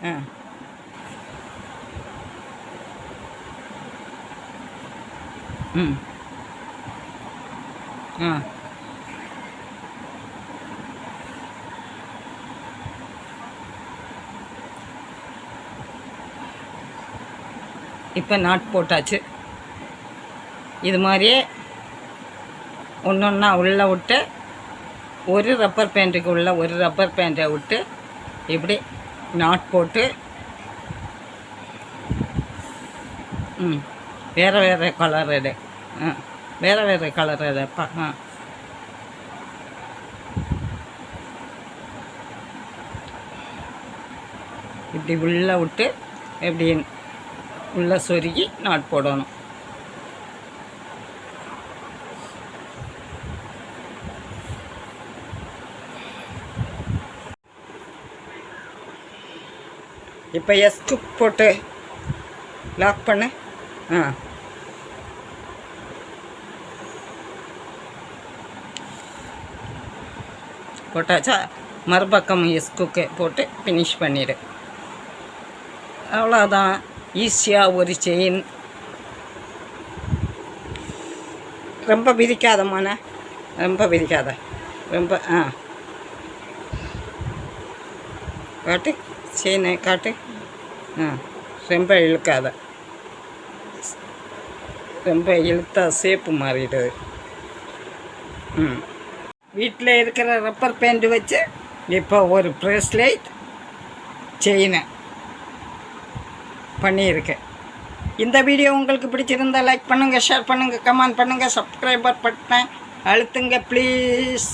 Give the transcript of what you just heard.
ஆ ம் ஆ இப்போ நாட் போட்டாச்சு. இது மாதிரியே ஒன்று ஒன்றா உள்ளே விட்டு ஒரு ரப்பர் பேண்ட்டுக்கு உள்ள ஒரு ரப்பர் பேண்ட்டை விட்டு இப்படி நாட் போட்டு வேறு வேறு கலர் எடு. வேறு வேறு கலர் எடுப்பா. இப்படி உள்ளே விட்டு எப்படி உள்ளே சொருகி நாட் போடணும். இப்போ எஸ்க்கு போட்டு லாக் பண்ணு. போட்டாச்சா? மறுபக்கம் எஸ்குக்கு போட்டு ஃபினிஷ் பண்ணிவிடு. அவ்வளோதான். ஈஸியாக ஒரு செயின். ரொம்ப விரிக்காதமான, ரொம்ப விரிக்காத, ரொம்ப காட்டு செயினை காட்டு. ரொம்ப இழுக்காத. ரொம்ப இழுத்தா சேப்பு மாறிடுது. வீட்டில் இருக்கிற ரப்பர் பேண்ட் வச்சு இப்போ ஒரு ப்ரேஸ்லெட் செயினை பண்ணியிருக்கேன். இந்த வீடியோ உங்களுக்கு பிடிச்சிருந்தால் லைக் பண்ணுங்கள், ஷேர் பண்ணுங்கள், கமெண்ட் பண்ணுங்கள், சப்ஸ்கிரைபர் பட்டனை அழுத்துங்க ப்ளீஸ்.